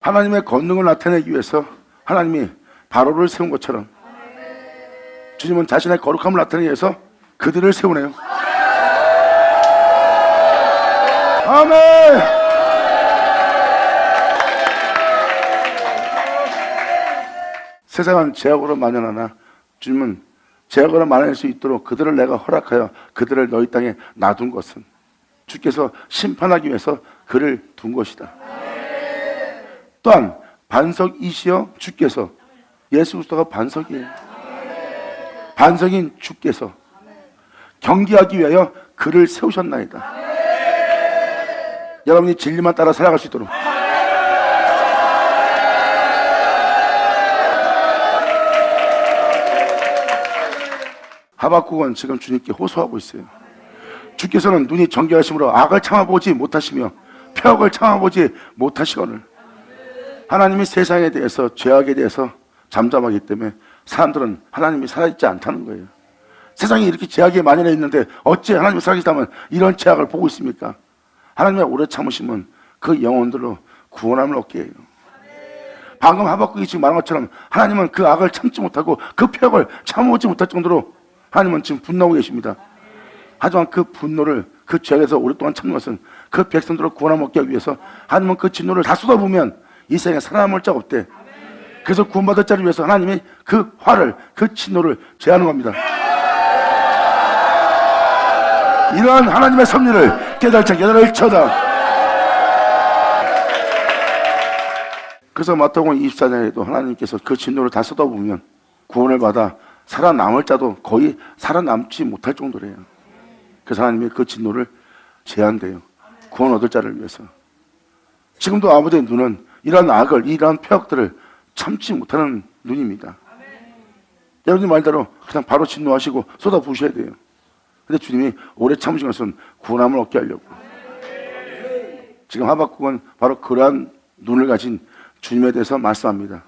하나님의 권능을 나타내기 위해서 하나님이 바로를 세운 것처럼 주님은 자신의 거룩함을 나타내기 위해서 그들을 세우네요. 아멘. 세상은 제약으로 만연하나 주님은 제약으로 만연할 수 있도록 그들을 내가 허락하여 그들을 너희 땅에 놔둔 것은 주께서 심판하기 위해서 그를 둔 것이다. 또한 반석이시여 주께서, 예수 그리스도가 반석이에요. 반석인 주께서 경계하기 위하여 그를 세우셨나이다. 여러분이 진리만 따라 살아갈 수 있도록. 하박국은 지금 주님께 호소하고 있어요. 주께서는 눈이 정결하심으로 악을 참아보지 못하시며 폐역을 참아보지 못하시거늘. 하나님이 세상에 대해서, 죄악에 대해서 잠잠하기 때문에 사람들은 하나님이 살아있지 않다는 거예요. 세상에 이렇게 죄악이 만연해 있는데 어찌 하나님이 살아계시다면 이런 죄악을 보고 있습니까? 하나님의 오래 참으심은 그 영혼들로 구원함을 얻게 해요. 방금 하박국이 지금 말한 것처럼 하나님은 그 악을 참지 못하고 그 폐역을 참아오지 못할 정도로 하나님은 지금 분노하고 계십니다. 하지만 그 분노를, 그 죄악에서 오랫동안 참는 것은 그 백성들을 구원함을 얻기 위해서 하나님은 그 진노를 다 쏟아부으면 이 세상에 살아남을 자가 없대. 그래서 구원받을 자를 위해서 하나님이 그 화를, 그 진노를 제하는 겁니다. 이러한 하나님의 섭리를 깨달을쳐다. 그래서 마태복음 24장에도 하나님께서 그 진노를 다 쏟아부으면 구원을 받아 살아남을 자도 거의 살아남지 못할 정도래요. 그래서 하나님이 그 진노를 제한대요. 구원 얻을 자를 위해서. 지금도 아버지의 눈은 이러한 악을, 이러한 폐역들을 참지 못하는 눈입니다. 여러분의 말대로 그냥 바로 진노하시고 쏟아부으셔야 돼요. 근데 주님이 오래 참으신 것은 구원함을 얻게 하려고. 지금 하박국은 바로 그러한 눈을 가진 주님에 대해서 말씀합니다.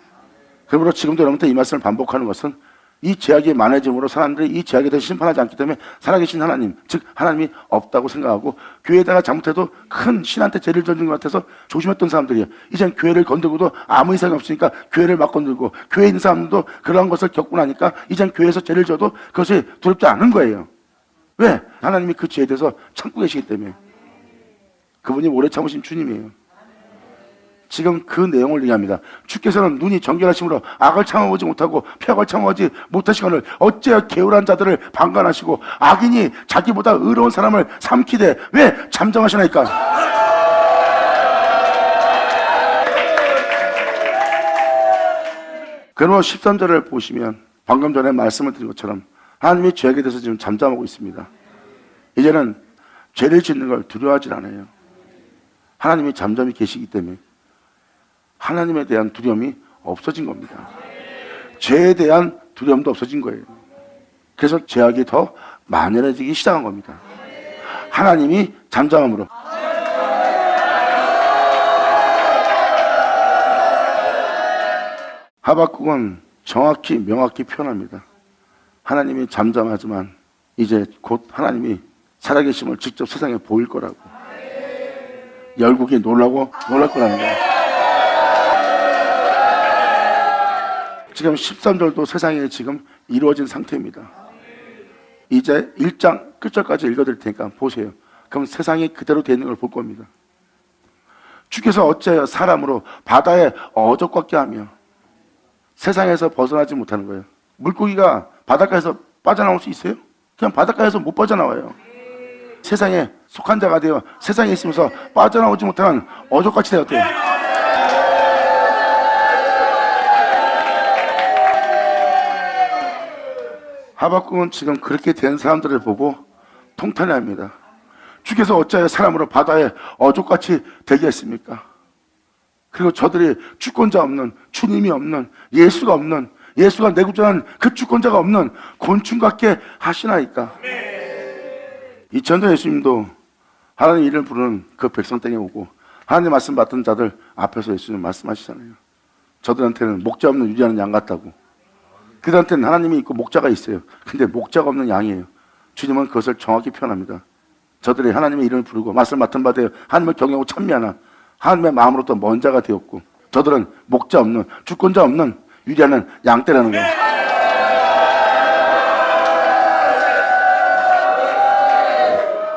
그러므로 지금도 여러분한테 이 말씀을 반복하는 것은 이 죄악이 많아짐으로 사람들이 이 죄악에 대해서 심판하지 않기 때문에 살아계신 하나님, 즉 하나님이 없다고 생각하고 교회에다가 잘못해도 큰 신한테 죄를 져준 것 같아서 조심했던 사람들이에요. 이젠 교회를 건들고도 아무 이상이 없으니까 교회를 막 건들고, 교회에 있는 사람들도 그러한 것을 겪고 나니까 이젠 교회에서 죄를 져도 그것이 두렵지 않은 거예요. 왜? 하나님이 그 죄에 대해서 참고 계시기 때문에. 그분이 오래 참으신 주님이에요. 지금 그 내용을 얘기합니다. 주께서는 눈이 정결하심으로 악을 참아보지 못하고 폐역을 참아보지 못하시거늘 어찌하여 게으르한 자들을 방관하시고 악인이 자기보다 의로운 사람을 삼키되 왜 잠잠하시나이까? 그러면 13절을 보시면 방금 전에 말씀을 드린 것처럼 하나님이 죄악에 대해서 지금 잠잠하고 있습니다. 이제는 죄를 짓는 걸 두려워하지 않아요. 하나님이 잠잠히 계시기 때문에 하나님에 대한 두려움이 없어진 겁니다. 죄에 대한 두려움도 없어진 거예요. 그래서 죄악이 더 만연해지기 시작한 겁니다. 하나님이 잠잠함으로. 하박국은 정확히 명확히 표현합니다. 하나님이 잠잠하지만 이제 곧 하나님이 살아계심을 직접 세상에 보일 거라고. 열국이 놀랄 거라는 거예요. 지금 13절도 세상에 지금 이루어진 상태입니다. 이제 1장 끝절까지 읽어드릴 테니까 보세요. 그럼 세상이 그대로 되어 있는 걸 볼 겁니다. 주께서 어찌하여 사람으로 바다에 어족같게 하며 세상에서 벗어나지 못하는 거예요. 물고기가 바닷가에서 빠져나올 수 있어요? 그냥 바닷가에서 못 빠져나와요. 세상에 속한 자가 되어 세상에 있으면서 빠져나오지 못하는 어족같이 되었대요. 하박국은 지금 그렇게 된 사람들을 보고 통탄해합니다. 주께서 어찌하여 사람으로 바다에 어족같이 되게 했습니까? 그리고 저들이 주권자 없는, 주님이 없는, 예수가 없는, 예수가 내 구원한 그 주권자가 없는 곤충 같게 하시나이까? 이전도 예수님도 하나님 이름을 부르는 그 백성 땡에 오고 하나님 말씀 받던 자들 앞에서 예수님 말씀하시잖아요. 저들한테는 목자 없는 유리하는 양 같다고. 그들한테는 하나님이 있고 목자가 있어요. 근데 목자가 없는 양이에요. 주님은 그것을 정확히 표현합니다. 저들이 하나님의 이름을 부르고 말씀을 맡은 바 되어 하나님을 경외하고 찬미하나 하나님의 마음으로부터 먼 자가 되었고 저들은 목자 없는, 주권자 없는 유리하는 양떼라는 거예요.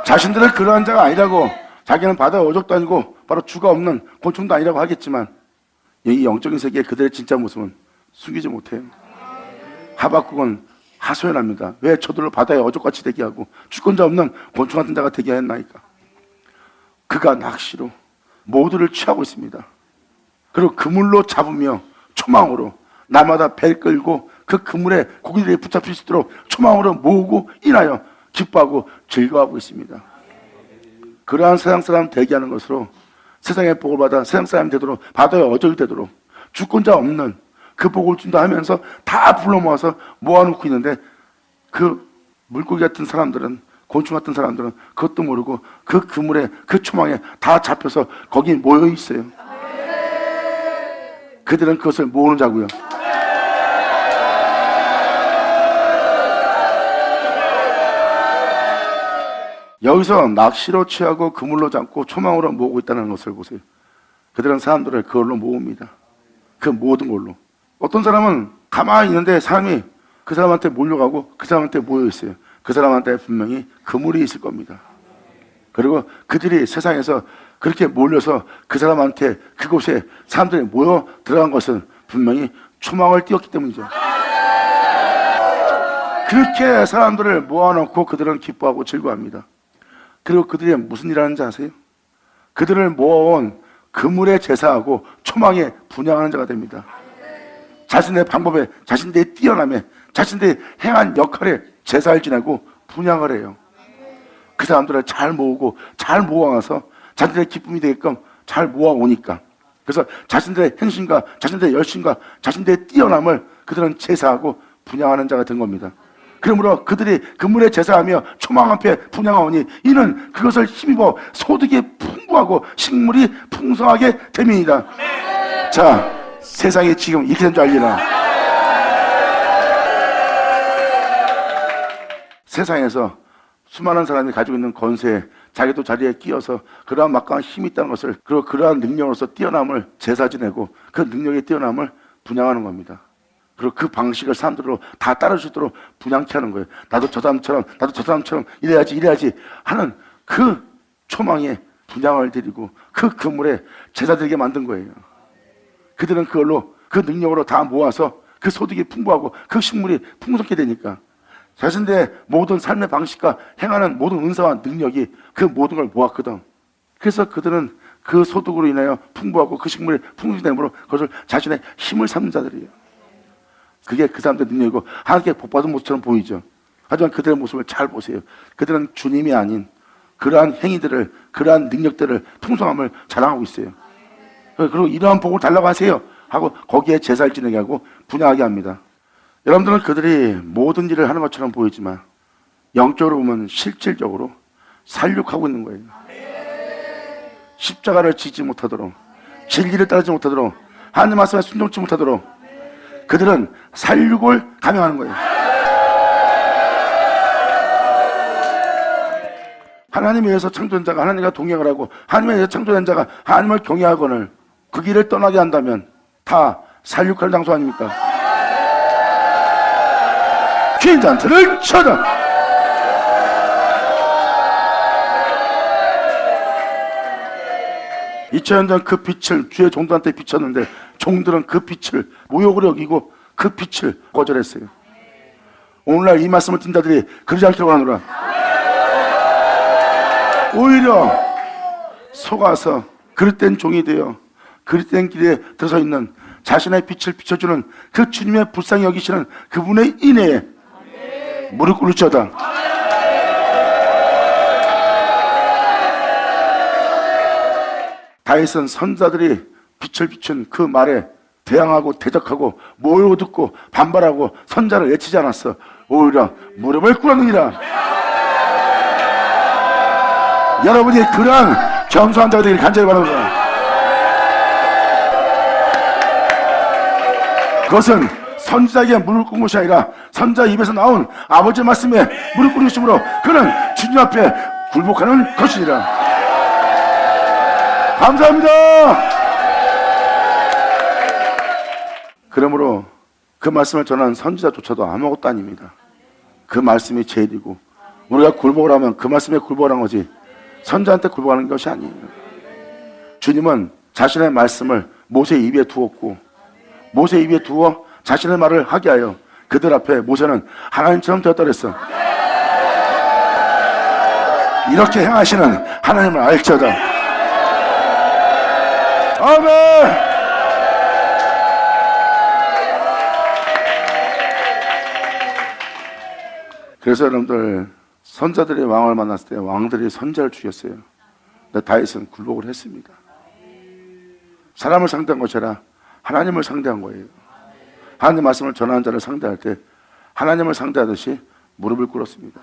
자신들은 그러한 자가 아니라고, 자기는 바다의 어족도 아니고 바로 주가 없는 곤충도 아니라고 하겠지만 이 영적인 세계의 그들의 진짜 모습은 숨기지 못해요. 하박국은 하소연합니다. 왜 저들을 바다의 어족같이 되게 하고 주권자 없는 곤충 같은 자가 되게 했나이까. 그가 낚시로 모두를 취하고 있습니다. 그리고 그물로 잡으며 초망으로 날마다 배를 끌고 그 그물에 고기들이 붙잡힐 수 있도록 초망으로 모으고 인하여 기뻐하고 즐거워하고 있습니다. 그러한 세상 사람 되게 하는 것으로 세상의 복을 받아 세상 사람이 되도록, 바다의 어족이 되도록 주권자 없는 그 복을 준다 하면서 다 불러 모아서 모아놓고 있는데, 그 물고기 같은 사람들은, 곤충 같은 사람들은 그것도 모르고 그 그물에, 그 초망에 다 잡혀서 거기 모여 있어요. 그들은 그것을 모으는 자고요. 여기서 낚시로 취하고 그물로 잡고 초망으로 모으고 있다는 것을 보세요. 그들은 사람들을 그걸로 모읍니다. 그 모든 걸로. 어떤 사람은 가만히 있는데 사람이 그 사람한테 몰려가고 그 사람한테 모여 있어요. 그 사람한테 분명히 그물이 있을 겁니다. 그리고 그들이 세상에서 그렇게 몰려서 그 사람한테, 그곳에 사람들이 모여 들어간 것은 분명히 초망을 띄웠기 때문이죠. 그렇게 사람들을 모아놓고 그들은 기뻐하고 즐거워합니다. 그리고 그들이 무슨 일 하는지 아세요? 그들을 모아온 그물에 제사하고 초망에 분향하는 자가 됩니다. 자신의 방법에, 자신들의 뛰어남에, 자신들이 행한 역할에 제사를 지내고 분향을 해요. 그 사람들을 잘 모으고 잘 모아와서 자신들의 기쁨이 되게끔 잘 모아오니까, 그래서 자신들의 행신과 자신들의 열심과 자신들의 뛰어남을 그들은 제사하고 분향하는 자가 된 겁니다. 그러므로 그들이 그물에 제사하며 초망 앞에 분향하오니 이는 그것을 힘입어 소득이 풍부하고 식물이 풍성하게 됨이니이다. 자, 세상이 지금 이렇게 된 줄 알리나? 세상에서 수많은 사람이 가지고 있는 권세에 자기도 자리에 끼어서 그러한 막강한 힘이 있다는 것을, 그리고 그러한 능력으로서 뛰어남을 제사 지내고 그 능력의 뛰어남을 분향하는 겁니다. 그리고 그 방식을 사람들로 다 따를 수 있도록 분양케 하는 거예요. 나도 저 사람처럼 이래야지 하는 그 초망에 분양을 드리고 그 그물에 제사 드리게 만든 거예요. 그들은 그걸로, 그 능력으로 다 모아서 그 소득이 풍부하고 그 식물이 풍성하게 되니까 자신들의 모든 삶의 방식과 행하는 모든 은사와 능력이 그 모든 걸 모았거든. 그래서 그들은 그 소득으로 인하여 풍부하고 그 식물이 풍성하게 되므로 그것을 자신의 힘을 삼는 자들이에요. 그게 그 사람들의 능력이고 하나님께 복받은 모습처럼 보이죠. 하지만 그들의 모습을 잘 보세요. 그들은 주님이 아닌 그러한 행위들을, 그러한 능력들을, 풍성함을 자랑하고 있어요. 그리고 이러한 복을 달라고 하세요 하고 거기에 제사를 지내게 하고 분양하게 합니다. 여러분들은 그들이 모든 일을 하는 것처럼 보이지만 영적으로 보면 실질적으로 살육하고 있는 거예요. 십자가를 지지 못하도록, 진리를 따르지 못하도록, 하나님 말씀에 순종치 못하도록 그들은 살육을 감행하는 거예요. 하나님에 의해서 창조된 자가 하나님과 동행을 하고 하나님에 의해서 창조된 자가 하나님을 경외하거늘 그 길을 떠나게 한다면 다 살육할 장소 아닙니까? 퀸잔트를 쳐다. 이천 년 전 그 빛을 주의 종들한테 비쳤는데 종들은 그 빛을 모욕으로 여기고 그 빛을 거절했어요. 오늘날 이 말씀을 듣는 자들이 그러지 않기를 원하노라. 오히려 속아서 그릇된 종이 되어 그릇된 길에 들어서 있는 자신의 빛을 비춰주는 그 주님의 불쌍히 여기시는 그분의 인애에 무릎 꿇을지어다. 다윗은 선자들이 빛을 비춘 그 말에 대항하고 대적하고 모욕을 듣고 반발하고 선자를 외치지 않았어. 오히려 무릎을 꿇었느니라. 여러분이 그러한 겸손한 자가 되기를 간절히 바랍니다. 그것은 선지자에게 무릎 꿇은 것이 아니라 선지자 입에서 나온 아버지의 말씀에 무릎 꿇은 것이므로 그는 주님 앞에 굴복하는 것이니라. 감사합니다. 그러므로 그 말씀을 전하는 선지자조차도 아무것도 아닙니다. 그 말씀이 제일이고 우리가 굴복을 하면 그 말씀에 굴복을 한 거지 선지자한테 굴복하는 것이 아니에요. 주님은 자신의 말씀을 모세 입에 두었고 모세 입에 두어 자신의 말을 하게 하여 그들 앞에 모세는 하나님처럼 되었다 그랬어. 이렇게 행하시는 하나님을 알지어다. 아멘. 그래서 여러분들 선자들이 왕을 만났을 때 왕들이 선자를 죽였어요. 근데 다윗은 굴복을 했습니다. 사람을 상대한 것이 아니라 하나님을 상대한 거예요. 하나님 말씀을 전하는 자를 상대할 때 하나님을 상대하듯이 무릎을 꿇었습니다.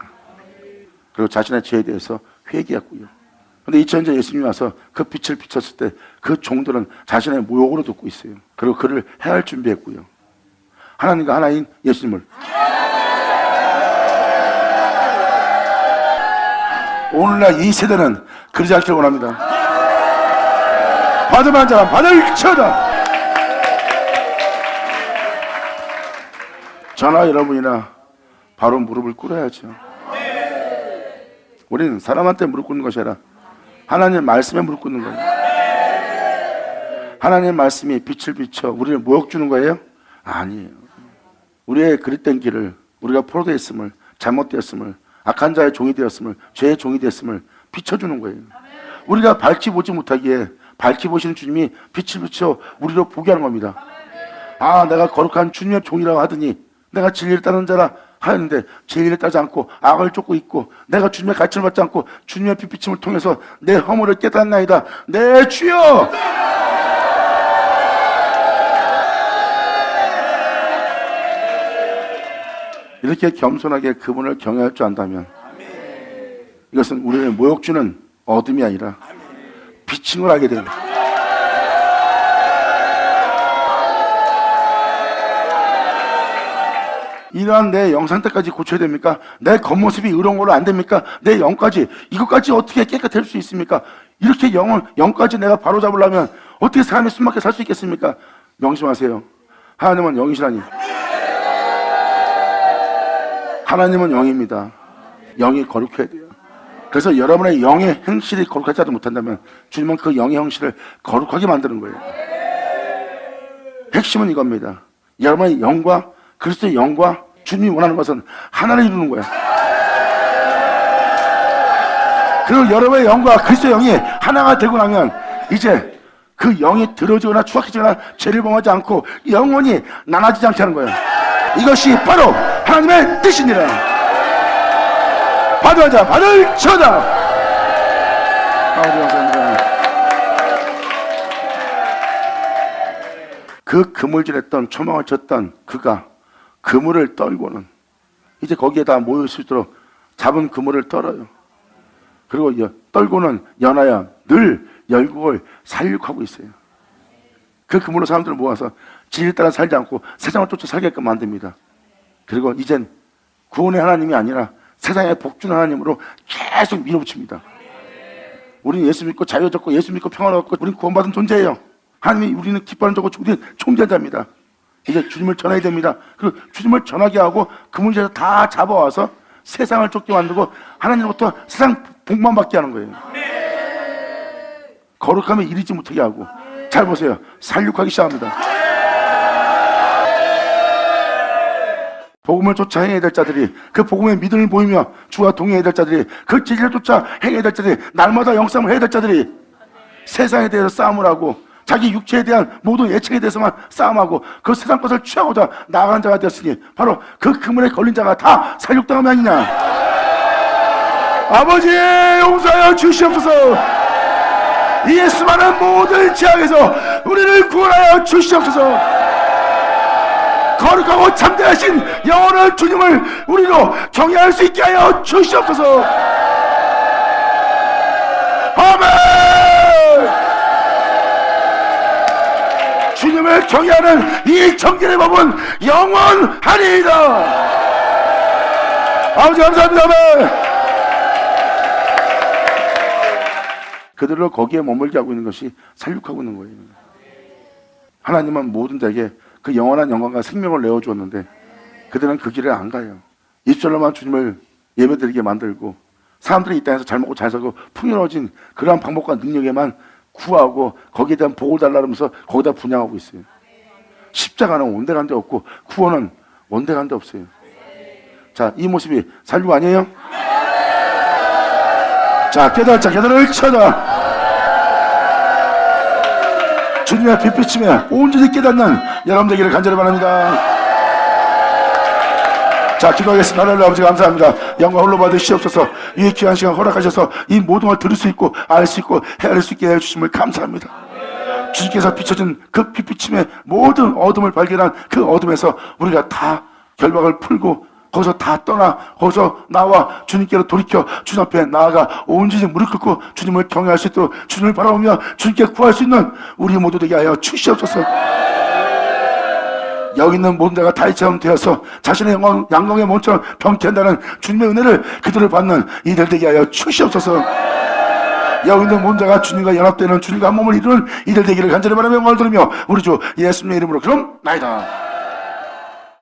그리고 자신의 죄에 대해서 회개했고요. 그런데 2000년 예수님이 와서 그 빛을 비쳤을 때 그 종들은 자신의 모욕으로 듣고 있어요. 그리고 그를 해할 준비했고요. 하나님과 하나인 예수님을 오늘날 이 세대는 그러지 않기를 원합니다. 받으면 자는 받을 쳐다. 저나 여러분이나 바로 무릎을 꿇어야죠. 우리는 사람한테 무릎 꿇는 것이 아니라 하나님 말씀에 무릎 꿇는 거예요. 하나님 말씀이 빛을 비춰 우리를 모욕 주는 거예요? 아니에요. 우리의 그릇된 길을 우리가 포로되었음을 잘못되었음을 악한 자의 종이 되었음을 죄의 종이 되었음을 비춰주는 거예요. 우리가 밝히 보지 못하기에 밝히 보시는 주님이 빛을 비춰 우리로 보게 하는 겁니다. 아, 내가 거룩한 주님의 종이라고 하더니 내가 진리를 따르는 자라 하였는데 진리를 따르지 않고 악을 쫓고 있고 내가 주님의 가르침을 받지 않고 주님의 빛비침을 통해서 내 허물을 깨닫나이다. 내 주여! 이렇게 겸손하게 그분을 경외할 줄 안다면 이것은 우리를 모욕주는 어둠이 아니라 비친 걸 알게 됩니다. 이러한 내 영 상태까지 고쳐야 됩니까? 내 겉모습이 의로운 걸로 안 됩니까? 내 영까지 이것까지 어떻게 깨끗할 수 있습니까? 이렇게 영까지 내가 바로잡으려면 어떻게 사람이 숨막혀 살 수 있겠습니까? 명심하세요. 하나님은 영이시라니. 하나님은 영입니다. 영이 거룩해야 돼요. 그래서 여러분의 영의 행실이 거룩하지 못한다면 주님은 그 영의 형실을 거룩하게 만드는 거예요. 핵심은 이겁니다. 여러분의 영과 그리스도의 영과 주님이 원하는 것은 하나를 이루는 거야. 그리고 여러분의 영과 그리스도의 영이 하나가 되고 나면 이제 그 영이 들어지거나 추악해지거나 죄를 범하지 않고 영원히 나눠지지 않게 하는 거예요. 이것이 바로 하나님의 뜻이니라. 받아야 자 받을 쳐다. 아버지 감사합니다. 그 그물질했던 초망을 쳤던 그가 그물을 떨고는 이제 거기에 다 모일 수 있도록 잡은 그물을 떨어요. 그리고 떨고는 연하여 늘 열국을 살육하고 있어요. 그 그물로 사람들을 모아서 진리를 따라 살지 않고 세상을 쫓아 살게끔 만듭니다. 그리고 이젠 구원의 하나님이 아니라 세상의 복주는 하나님으로 계속 밀어붙입니다. 우리는 예수 믿고 자유해졌고 예수 믿고 평안을 얻고 우리는 구원받은 존재예요. 하나님이 우리는 기뻐하는 자고 우리는 총재자입니다. 이제 주님을 전해야 됩니다. 그리고 주님을 전하게 하고 그 문제에서 다 잡아와서 세상을 쫓게 만들고 하나님으로부터 세상 복만 받게 하는 거예요. 거룩함에 이르지 못하게 하고. 잘 보세요. 살육하기 시작합니다. 복음을 쫓아 행해야 될 자들이 그 복음의 믿음을 보이며 주와 동행해야 될 자들이 그 진리를 쫓아 행해야 될 자들이 날마다 영싸움을 해야 될 자들이 세상에 대해서 싸움을 하고 자기 육체에 대한 모든 예측에 대해서만 싸움하고 그 세상 것을 취하고자 나아간 자가 되었으니 바로 그 그물에 걸린 자가 다 살육당함이 아니냐. 아버지 용서하여 주시옵소서. 이 수많은 모든 죄악에서 우리를 구원하여 주시옵소서. 거룩하고 참되하신 영원한 주님을 우리로 경외할 수 있게 하여 주시옵소서. 아멘. 주님을 경외하는 이 정결의 법은 영원하리이다. 아버지 감사합니다. 아멘. 그들을 거기에 머물게 하고 있는 것이 살육하고 있는 거예요. 하나님은 모든 자에게 그 그 영원한 영광과 생명을 내어주었는데 그들은 그 길을 안 가요. 입술로만 주님을 예배드리게 만들고 사람들이 이 땅에서 잘 먹고 잘 살고 풍요로워진 그러한 방법과 능력에만 구하고 거기에 대한 복을 달라면서 거기다 분양하고 있어요. 십자가는 온데간데 없고 구원은 온데간데 없어요. 자, 이 모습이 살육 아니에요? 자, 깨달자, 깨달을 쳐다. 주님의 빛비침에 온전히 깨닫는 여러분 되기를 간절히 바랍니다. 자, 기도하겠습니다. 하나님 아버지 감사합니다. 영광 홀로 받으시옵소서. 이 귀한 시간 허락하셔서 이 모든 걸 들을 수 있고 알 수 있고 헤아릴 수 있게 해주심을 감사합니다. 주님께서 비춰진 그 빛비침의 모든 어둠을 발견한 그 어둠에서 우리가 다 결박을 풀고 거기서 다 떠나 거기서 나와 주님께로 돌이켜 주님 앞에 나아가 온전히 무릎 꿇고 주님을 경외할 수 있도록 주님을 바라보며 주님께 구할 수 있는 우리 모두 되게 하여 주시옵소서. 여기 있는 모든 자가 다윗처럼 되어서 자신의 양광의 몸처럼 병쾌한다는 주님의 은혜를 그들을 받는 이들 되게 하여 주시옵소서. 여기 있는 모든 자가 주님과 연합되는 주님과 한 몸을 이루는 이들 되기를 간절히 바라며 영광을 드리며 우리 주 예수님의 이름으로 그럼 나이다.